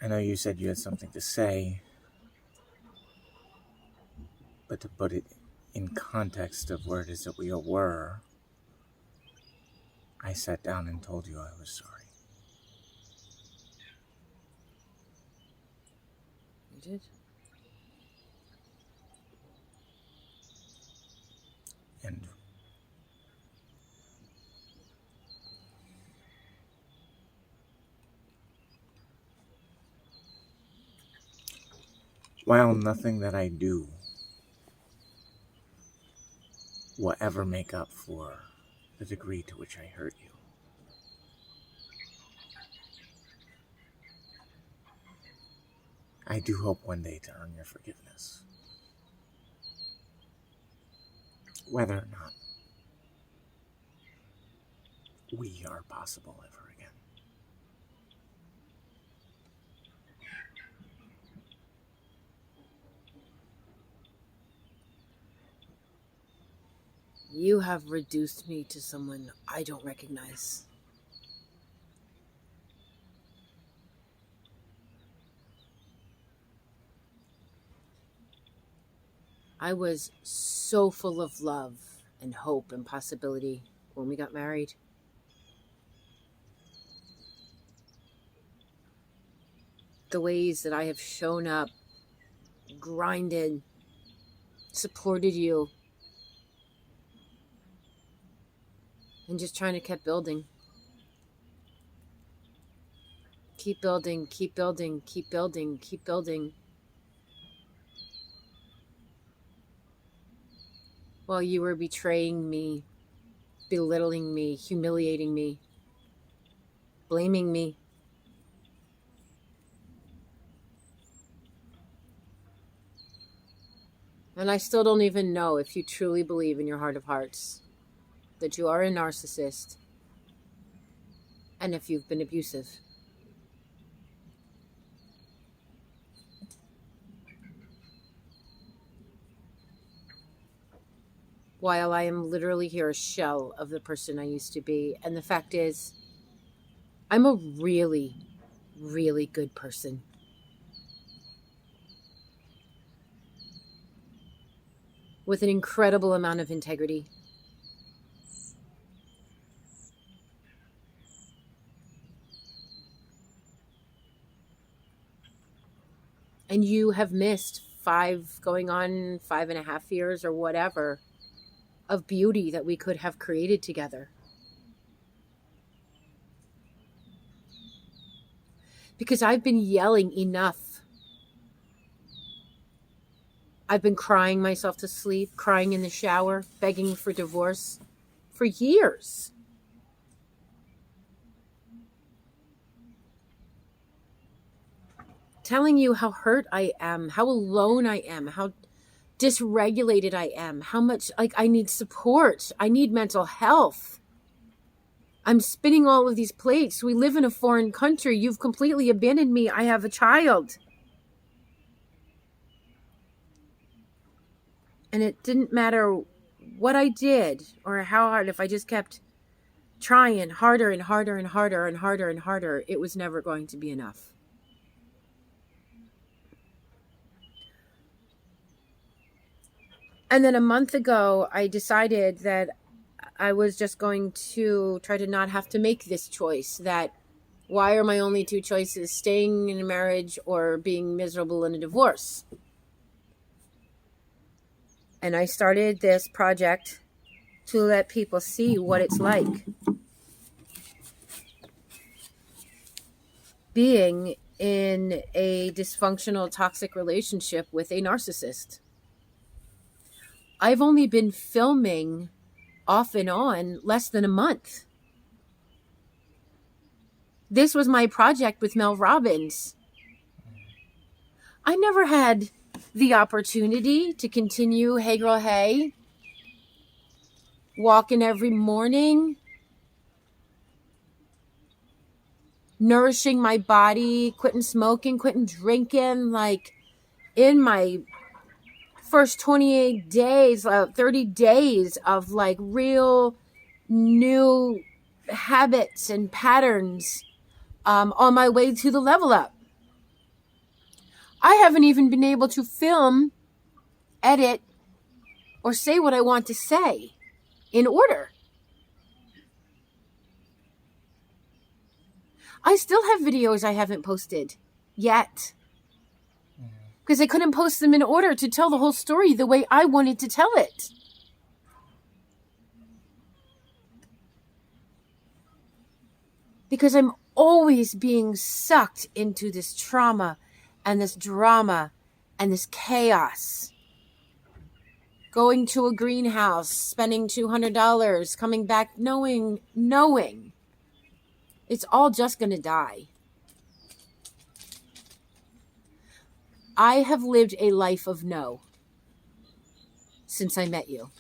I know you said you had something to say, but to put it in context of where it is that we were, I sat down and told you I was sorry. You did? And while nothing that I do will ever make up for the degree to which I hurt you, I do hope one day to earn your forgiveness. Whether or not we are possible ever again. You have reduced me to someone I don't recognize. I was so full of love and hope and possibility when we got married. The ways that I have shown up, grinded, supported you, and just trying to keep building. Keep building, keep building, keep building, keep building. While you were betraying me, belittling me, humiliating me, blaming me. And I still don't even know if you truly believe in your heart of hearts that you are a narcissist and if you've been abusive. While I am literally here a shell of the person I used to be. And the fact is, I'm a really, really good person. With an incredible amount of integrity. And you have missed 5.5 years or whatever of beauty that we could have created together. Because I've been yelling enough. I've been crying myself to sleep, crying in the shower, begging for divorce for years. Telling you how hurt I am, how alone I am, how dysregulated I am, how much I need support. I need mental health. I'm spinning all of these plates. We live in a foreign country. You've completely abandoned me. I have a child. And it didn't matter what I did or how hard, if I just kept trying harder and harder and harder and harder and harder, it was never going to be enough. And then a month ago, I decided that I was just going to try to not have to make this choice. That why are my only two choices staying in a marriage or being miserable in a divorce? And I started this project to let people see what it's like being in a dysfunctional, toxic relationship with a narcissist. I've only been filming off and on less than a month. This was my project with Mel Robbins. I never had the opportunity to continue Hey Girl Hey, walking every morning, nourishing my body, quitting smoking, quitting drinking, in my first 28 days, 30 days of real new habits and patterns on my way to the level up. I haven't even been able to film, edit, or say what I want to say in order. I still have videos I haven't posted yet. Because I couldn't post them in order to tell the whole story the way I wanted to tell it. Because I'm always being sucked into this trauma and this drama and this chaos. Going to a greenhouse, spending $200, coming back knowing it's all just going to die. I have lived a life of no since I met you.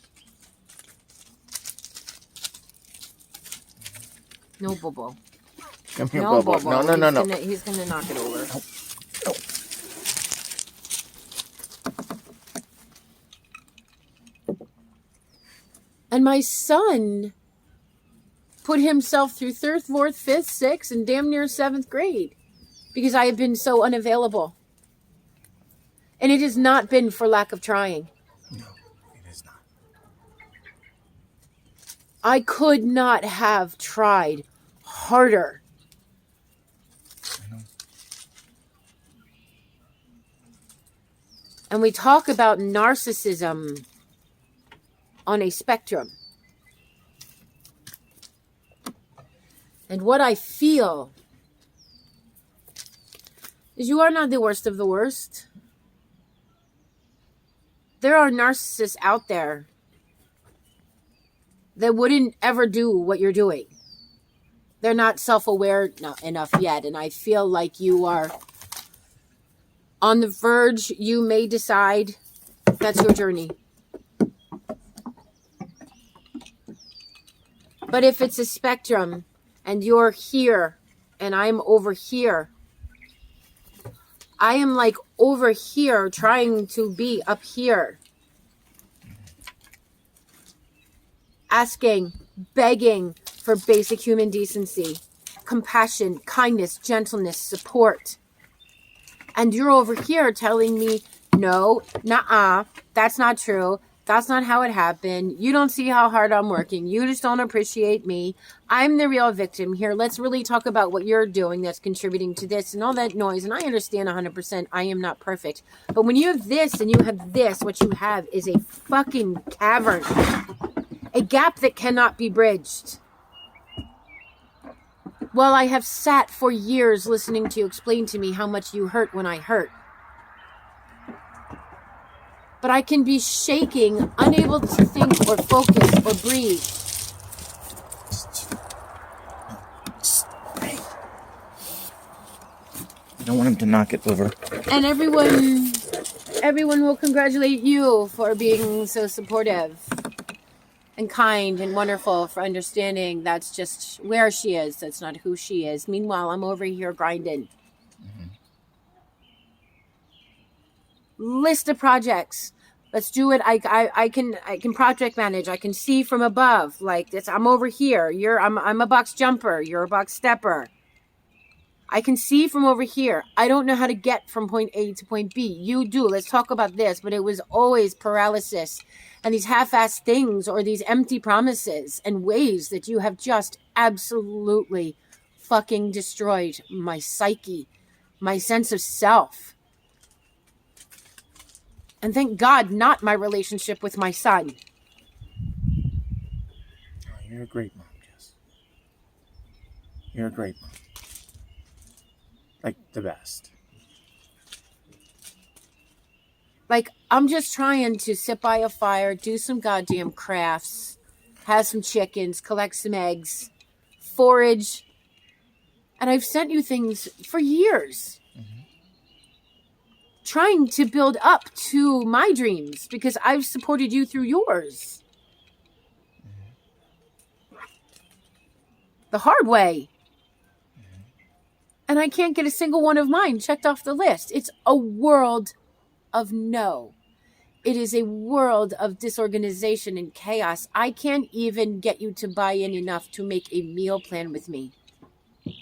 No, Bobo. Come here, No, Bobo. Bobo. No. He's gonna knock it over. No. And my son put himself through 3rd, 4th, 5th, 6th, and damn near 7th grade because I have been so unavailable. And it has not been for lack of trying. No, it is not. I could not have tried harder. I know. And we talk about narcissism on a spectrum. And what I feel is you are not the worst of the worst. There are narcissists out there that wouldn't ever do what you're doing. They're not self-aware enough yet. And I feel like you are on the verge. You may decide that's your journey. But if it's a spectrum and you're here and I'm over here, I am like over here trying to be up here. Asking, begging for basic human decency, compassion, kindness, gentleness, support. And you're over here telling me, no, nuh-uh, that's not true. That's not how it happened. You don't see how hard I'm working. You just don't appreciate me. I'm the real victim here. Let's really talk about what you're doing that's contributing to this and all that noise. And I understand 100% I am not perfect. But when you have this and you have this, what you have is a fucking cavern. A gap that cannot be bridged. Well, I have sat for years listening to you explain to me how much you hurt when I hurt. But I can be shaking, unable to think or focus or breathe. Hey. I don't want him to knock it over. And everyone will congratulate you for being so supportive and kind and wonderful, for understanding that's just where she is. That's not who she is. Meanwhile, I'm over here grinding. List of projects. Let's do it. I can project manage. I can see from above. Like this, I'm over here. I'm a box jumper. You're a box stepper. I can see from over here. I don't know how to get from point A to point B. You do. Let's talk about this. But it was always paralysis and these half-assed things or these empty promises and ways that you have just absolutely fucking destroyed my psyche, my sense of self. And thank God, not my relationship with my son. Oh, you're a great mom, Jess. You're a great mom. Like, the best. Like, I'm just trying to sit by a fire, do some goddamn crafts, have some chickens, collect some eggs, forage. And I've sent you things for years. Trying to build up to my dreams because I've supported you through yours. The hard way. And I can't get a single one of mine checked off the list. It's a world of no. It is a world of disorganization and chaos. I can't even get you to buy in enough to make a meal plan with me. Okay.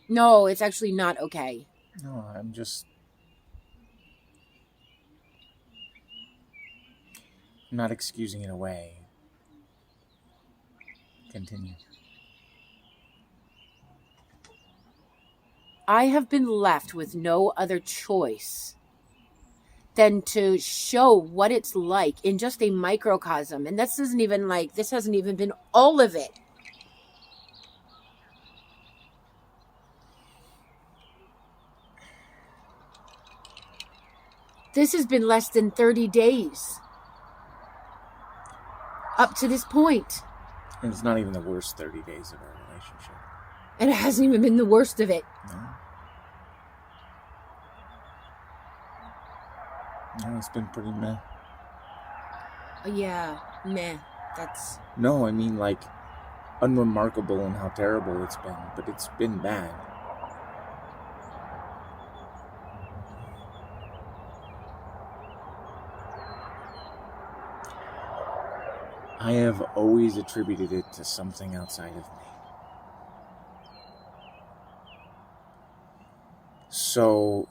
No, it's actually not okay. No, I'm not excusing it away. Continue. I have been left with no other choice than to show what it's like in just a microcosm. And this hasn't even been all of it. This has been less than 30 days up to this point. And it's not even the worst 30 days of our relationship. And it hasn't even been the worst of it. No, it's been pretty meh. Yeah, meh. That's... No, I mean, like, unremarkable in how terrible it's been, but it's been bad. I have always attributed it to something outside of me. So,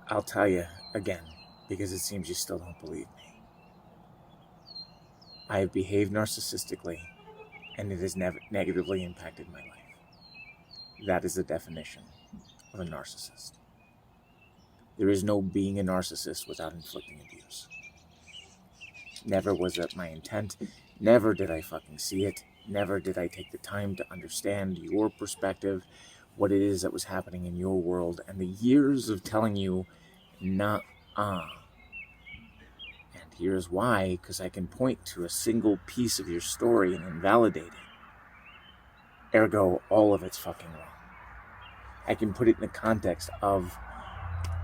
I'll tell you again, because it seems you still don't believe me. I have behaved narcissistically, and it has negatively impacted my life. That is the definition of a narcissist. There is no being a narcissist without inflicting abuse. Never was that my intent. Never did I fucking see it. Never did I take the time to understand your perspective, what it is that was happening in your world, and the years of telling you, nah-uh. And here's why, because I can point to a single piece of your story and invalidate it. Ergo, all of it's fucking wrong. I can put it in the context of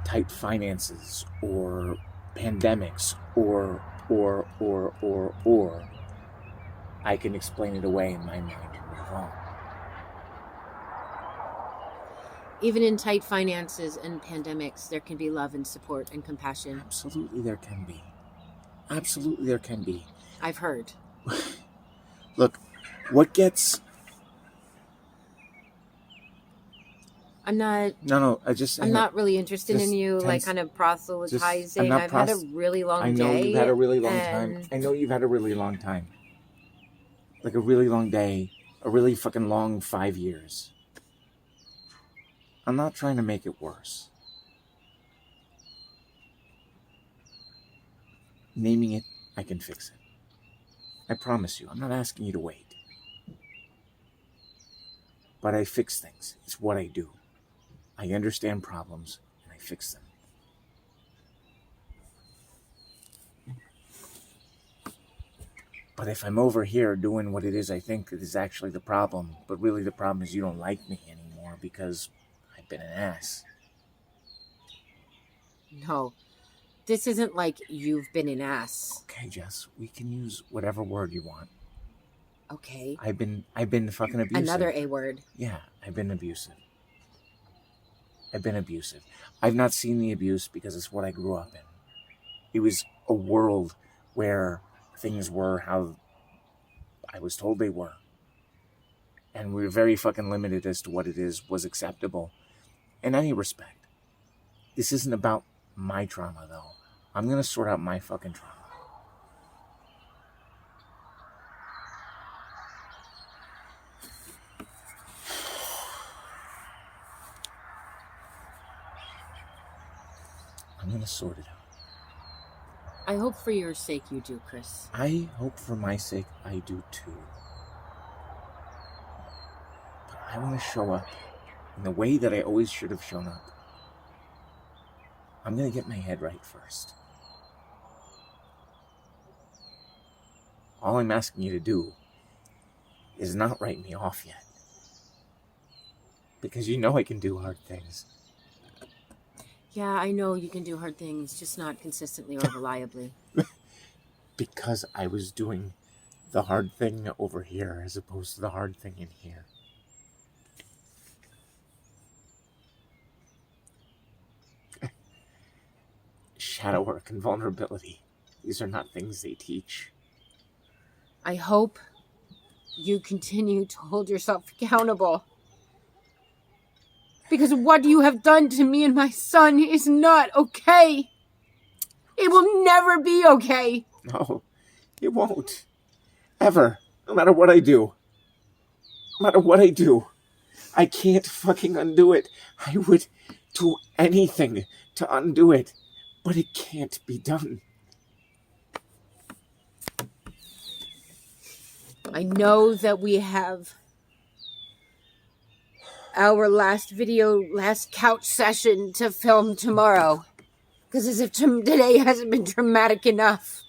tight finances, or pandemics, or I can explain it away in my mind and move on. Even in tight finances and pandemics, there can be love and support and compassion. Absolutely there can be. Absolutely there can be. I've heard. Look, what gets... I'm not... No, I'm not really interested in you, like, kind of proselytizing. I've had a really long day. I know you've had a really long time. I know you've had a really long time. Like a really long day. A really fucking long 5 years. I'm not trying to make it worse. Naming it, I can fix it. I promise you, I'm not asking you to wait. But I fix things. It's what I do. I understand problems, and I fix them. But if I'm over here doing what it is I think is actually the problem, but really the problem is you don't like me anymore because I've been an ass. No, this isn't like you've been an ass. Okay, Jess, we can use whatever word you want. Okay. I've been fucking abusive. Another A word. Yeah, I've been abusive. I've not seen the abuse because it's what I grew up in. It was a world where things were how I was told they were. And we were very fucking limited as to what it was acceptable in any respect. This isn't about my trauma, though. I'm going to sort out my fucking trauma. I'm going to sort it out. I hope for your sake you do, Chris. I hope for my sake I do too. But I want to show up in the way that I always should have shown up. I'm going to get my head right first. All I'm asking you to do is not write me off yet. Because you know I can do hard things. Yeah, I know you can do hard things, just not consistently or reliably. Because I was doing the hard thing over here as opposed to the hard thing in here. Shadow work and vulnerability. These are not things they teach. I hope you continue to hold yourself accountable. Because what you have done to me and my son is not okay. It will never be okay. No, it won't. Ever. No matter what I do. No matter what I do. I can't fucking undo it. I would do anything to undo it. But it can't be done. I know that we have our last couch session to film tomorrow. Because as if today hasn't been traumatic enough.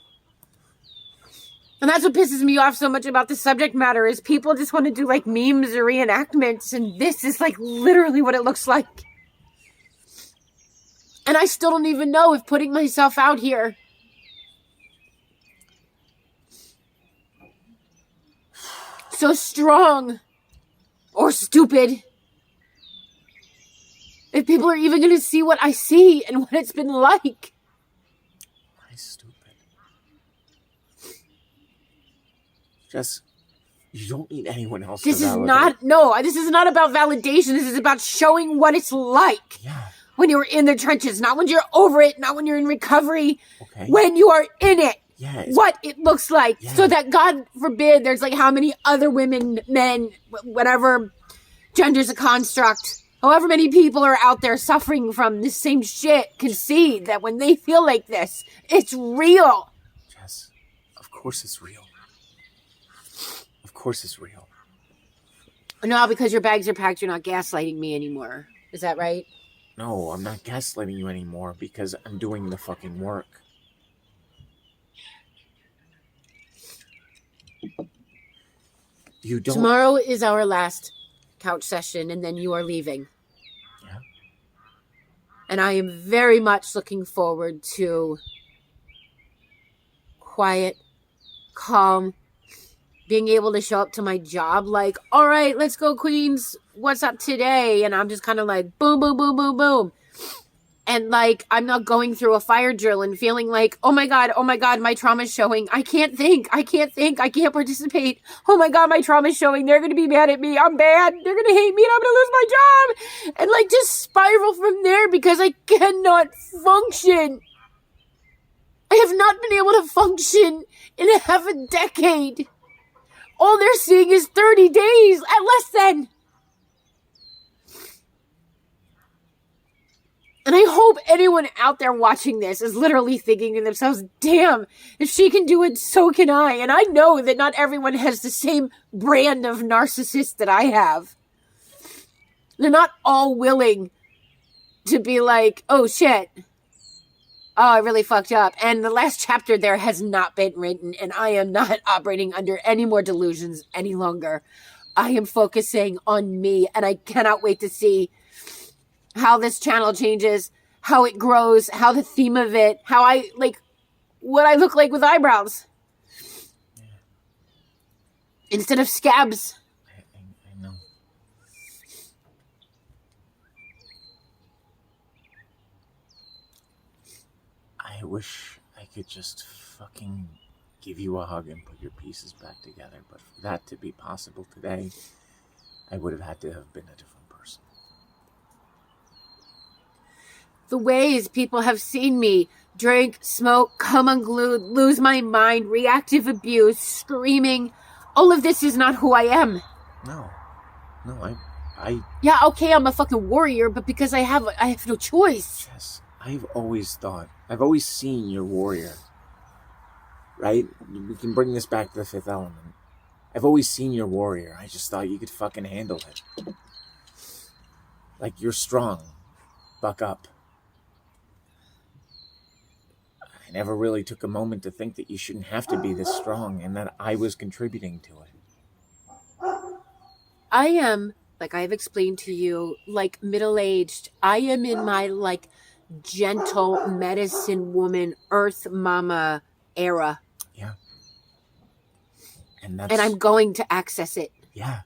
And that's what pisses me off so much about the subject matter is people just want to do like memes or reenactments. And this is like literally what it looks like. And I still don't even know if putting myself out here so strong or stupid. If people are even going to see what I see and what it's been like. Why stupid? Jess, you don't need anyone else to validate. This is not about validation. This is about showing what it's like. Yeah. When you're in the trenches, not when you're over it, not when you're in recovery. Okay. When you are in it. Yeah, what it looks like. Yeah. So that, God forbid, there's like how many other women, men, whatever, gender's a construct. However many people are out there suffering from this same shit can see that when they feel like this, it's real. Jess, of course it's real. Of course it's real. No, because your bags are packed, you're not gaslighting me anymore. Is that right? No, I'm not gaslighting you anymore because I'm doing the fucking work. You don't... Tomorrow is our last couch session and then you are leaving. Yeah. And I am very much looking forward to quiet, calm, being able to show up to my job like, all right, let's go, Queens. What's up today? And I'm just kind of like, boom, boom, boom, boom, boom. And like, I'm not going through a fire drill and feeling like, oh my God, my trauma's showing. I can't think. I can't participate. Oh my God, my trauma's showing. They're going to be mad at me. I'm bad. They're going to hate me and I'm going to lose my job. And like, just spiral from there because I cannot function. I have not been able to function in half a decade. All they're seeing is 30 days at less than. And I hope anyone out there watching this is literally thinking to themselves, damn, if she can do it, so can I. And I know that not everyone has the same brand of narcissist that I have. They're not all willing to be like, oh shit. Oh, I really fucked up. And the last chapter there has not been written. And I am not operating under any more delusions any longer. I am focusing on me. And I cannot wait to see how this channel changes, how it grows, how the theme of it, how I, like, what I look like with eyebrows. Yeah. Instead of scabs. I know. I wish I could just fucking give you a hug and put your pieces back together, but for that to be possible today, I would have had to have been a different person. The ways people have seen me drink, smoke, come unglued, lose my mind, reactive abuse, screaming. All of this is not who I am. No, Yeah, okay, I'm a fucking warrior, but because I have no choice. Yes, I've always seen your warrior. Right? We can bring this back to the Fifth Element. I've always seen your warrior. I just thought you could fucking handle it. Like, you're strong. Buck up. I never really took a moment to think that you shouldn't have to be this strong and that I was contributing to it. I am, like I've explained to you, like middle-aged. I am in my, like, gentle medicine woman, earth mama era. Yeah. And I'm going to access it. Yeah.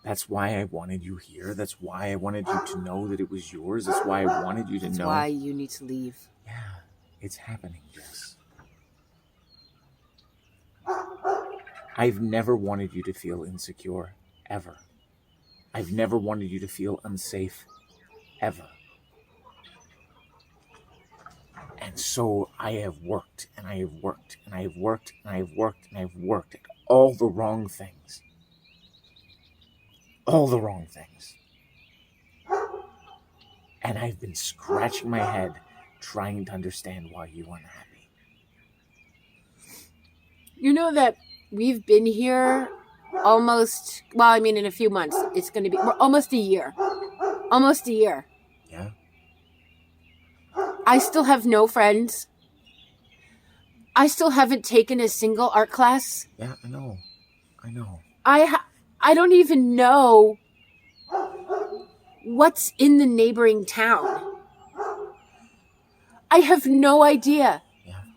That's why I wanted you here. That's why I wanted you to know that it was yours. That's why I wanted you to know. That's why you need to leave. Yeah. It's happening, Jess. I've never wanted you to feel insecure, ever. I've never wanted you to feel unsafe, ever. And so I have worked, and I have worked, and I have worked, and I have worked, and I have worked at all the wrong things. All the wrong things. And I've been scratching my head trying to understand why you weren't happy. You know that we've been here almost, well, I mean, in a few months. It's going to be almost a year. Almost a year. Yeah? I still have no friends. I still haven't taken a single art class. Yeah, I know. I don't even know what's in the neighboring town. I have no idea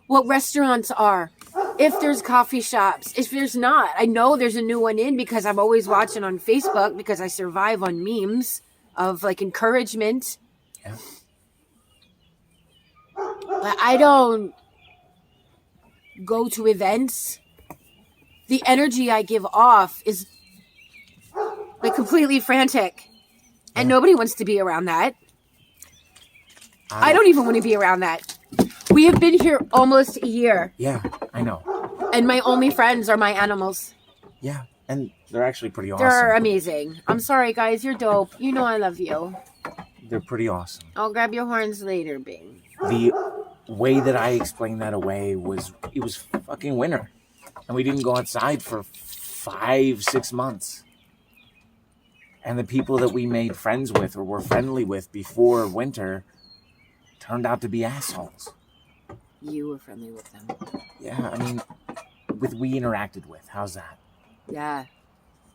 what restaurants are. If there's coffee shops, if there's not. I know there's a new one in because I'm always watching on Facebook because I survive on memes of like encouragement. Yeah. But I don't go to events. The energy I give off is like completely frantic. And nobody wants to be around that. I don't even want to be around that. We have been here almost a year. Yeah, I know. And my only friends are my animals. Yeah, and they're actually pretty awesome. They're amazing. I'm sorry, guys. You're dope. You know I love you. They're pretty awesome. I'll grab your horns later, Bing. The way that I explained that away was it was fucking winter. And we didn't go outside for 5-6 months. And the people that we made friends with or were friendly with before winter turned out to be assholes. You were friendly with them. Yeah, I mean, we interacted with. How's that? Yeah.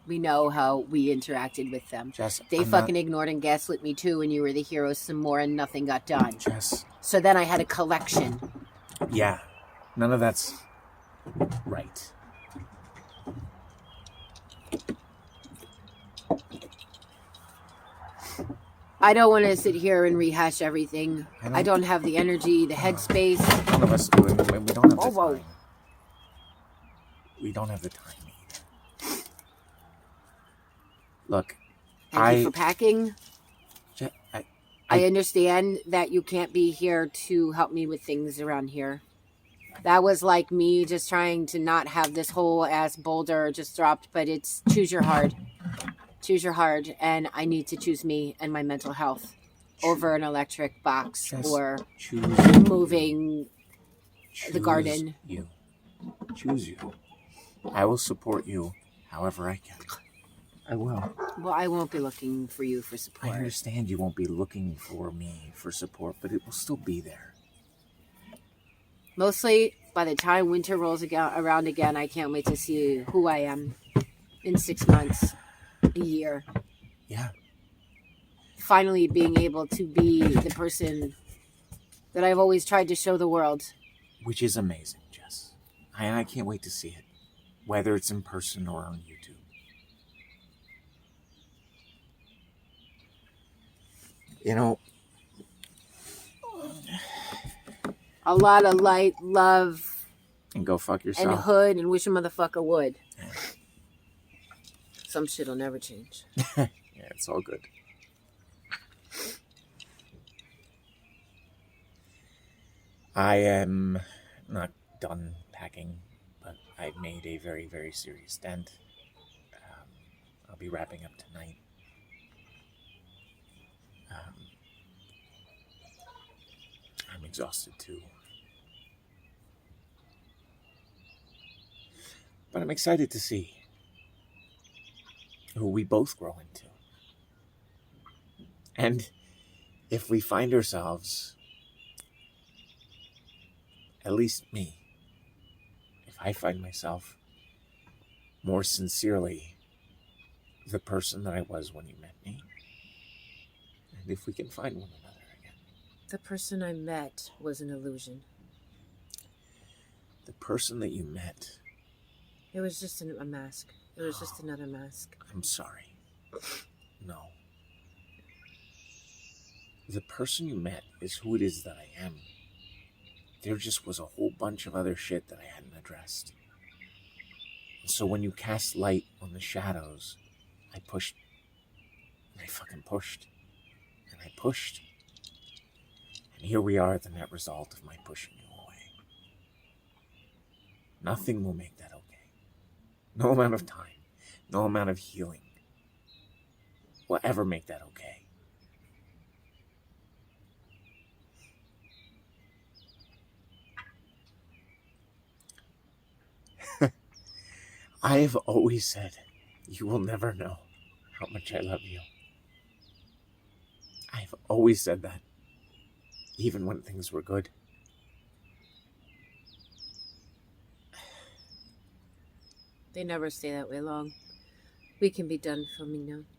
We know how we interacted with them. Jess, They fucking ignored and gaslit me too when you were the hero some more and nothing got done. Jess. So then I had a collection. Yeah. None of that's right. I don't want to sit here and rehash everything. I don't have the energy, the headspace. None of us do. We don't have the Whoa. time. We don't have the time either. Look, Thank you for packing. I I understand that you can't be here to help me with things around here. That was like me just trying to not have this whole ass boulder just dropped, but it's choose your hard. Choose your hard, and I need to choose me and my mental health over an electric box or moving the garden. Choose you. I will support you however I can. I will. Well, I won't be looking for you for support. I understand you won't be looking for me for support, but it will still be there. Mostly, by the time winter rolls around again, I can't wait to see who I am in 6 months, a year. Yeah. Finally being able to be the person that I've always tried to show the world. Which is amazing, Jess. I can't wait to see it, whether it's in person or on YouTube. You know, a lot of light, love, and go fuck yourself. and hood, and wish a motherfucker would. Yeah. Some shit'll never change. Yeah, it's all good. I am not done packing, but I've made a very, very serious dent. I'll be wrapping up tonight. I'm exhausted too. But I'm excited to see who we both grow into. And if we find ourselves, at least me, if I find myself more sincerely the person that I was when you met me, and if we can find one another again. The person I met was an illusion. The person that you met. It was just a mask. It was just another mask. I'm sorry. No. The person you met is who it is that I am. There just was a whole bunch of other shit that I hadn't addressed. And so when you cast light on the shadows, I pushed And I fucking pushed. And I pushed. And here we are at the net result of my pushing you away. Nothing will make that okay. No amount of time, no amount of healing will ever make that okay. I have always said, you will never know how much I love you. I've always said that, even when things were good. They never stay that way long. We can be done filming now.